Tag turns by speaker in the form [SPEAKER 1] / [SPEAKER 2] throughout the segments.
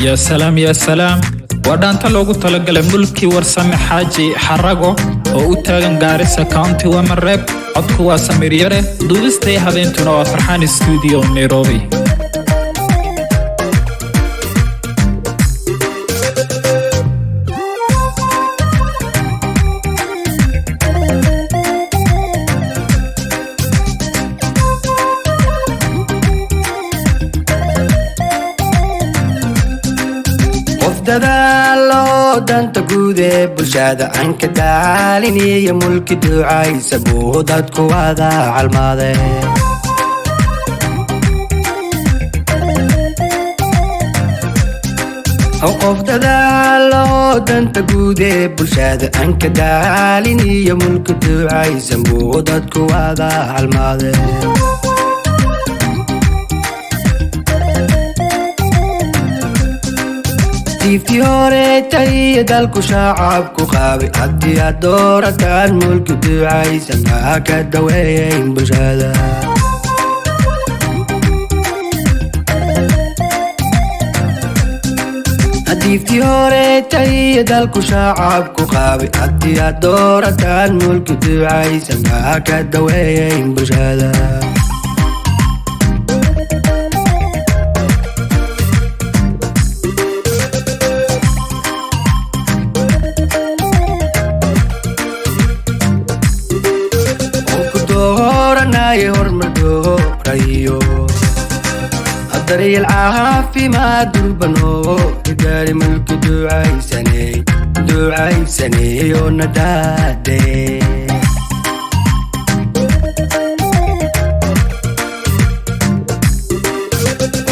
[SPEAKER 1] يا سلام يا سلام ودانتا لوgu talagalay mulki warsame xaaji xarago oo u taagan Garissa County Wamareb codku waa Samir Yare duubistay habeentuna waa Farxaan Studio Nairobi
[SPEAKER 2] dadaalo danta guud ee bulshada aan ka daaliniyo mulki ducaysa buu dadku wada calmaade qof dadaalo danta guud ee bulshada aan ka daaliniyo mulki ducaysa buu dadku wada calmaade tifti hore tay dalku shacabku qaabay haddii aad doorataan mulki ducaysan maa ka daweeyayn bulshada tifti hore tay dalku shacabku qaabay haddii aad doorataan mulki ducaysan maa ka daweeyayn bulshada الدري العافي ما دربنو تقاري ملك دعاي سني وندادي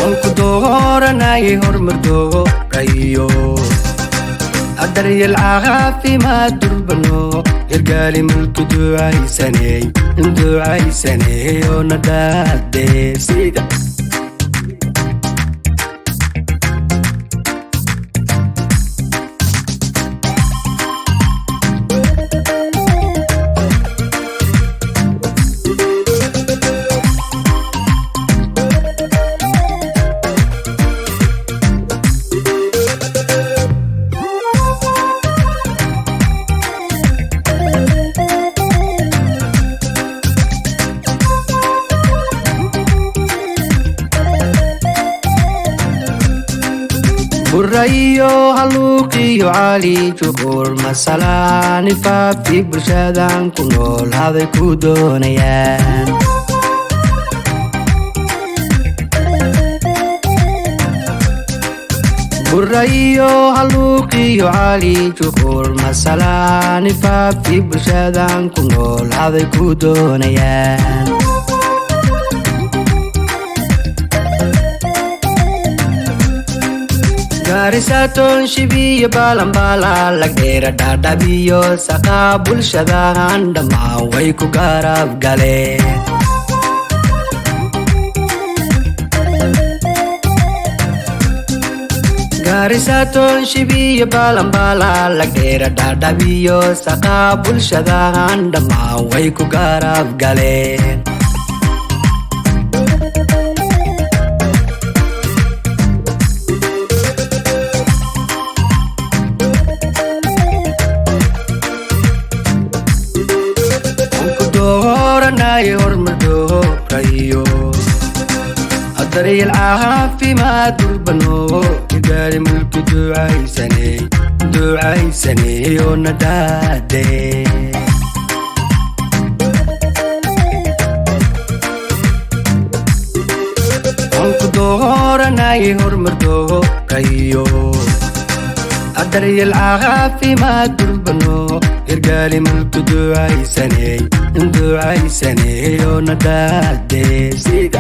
[SPEAKER 2] ونكو دورنا يهرمدو ريو الدري العافي ما دربنو يرقالي ملك دعاي سني وندادي سيدا burayo haluqiyo cali juqur masalani faafi bulshadan ku nool haday ku doonayaan burayo haluqiyo cali juqur masalani faafi bulshadan ku nool haday ku doonayaan Garissa Township balambala lagdheera dhaadhabiyo saqa bulshadahan dhammaan way ku garab galeen Garissa Township balambala lagdheera dhaadhabiyo saqa bulshadahan dhammaan way ku garab galeen الدري العافي ما دربنو يقالي ملك دعاي سني وندادي ونكو دورنا يهرمدو ريو الدري العافي ما دربنو يقالي ملك دعاي سني وندادي سيدا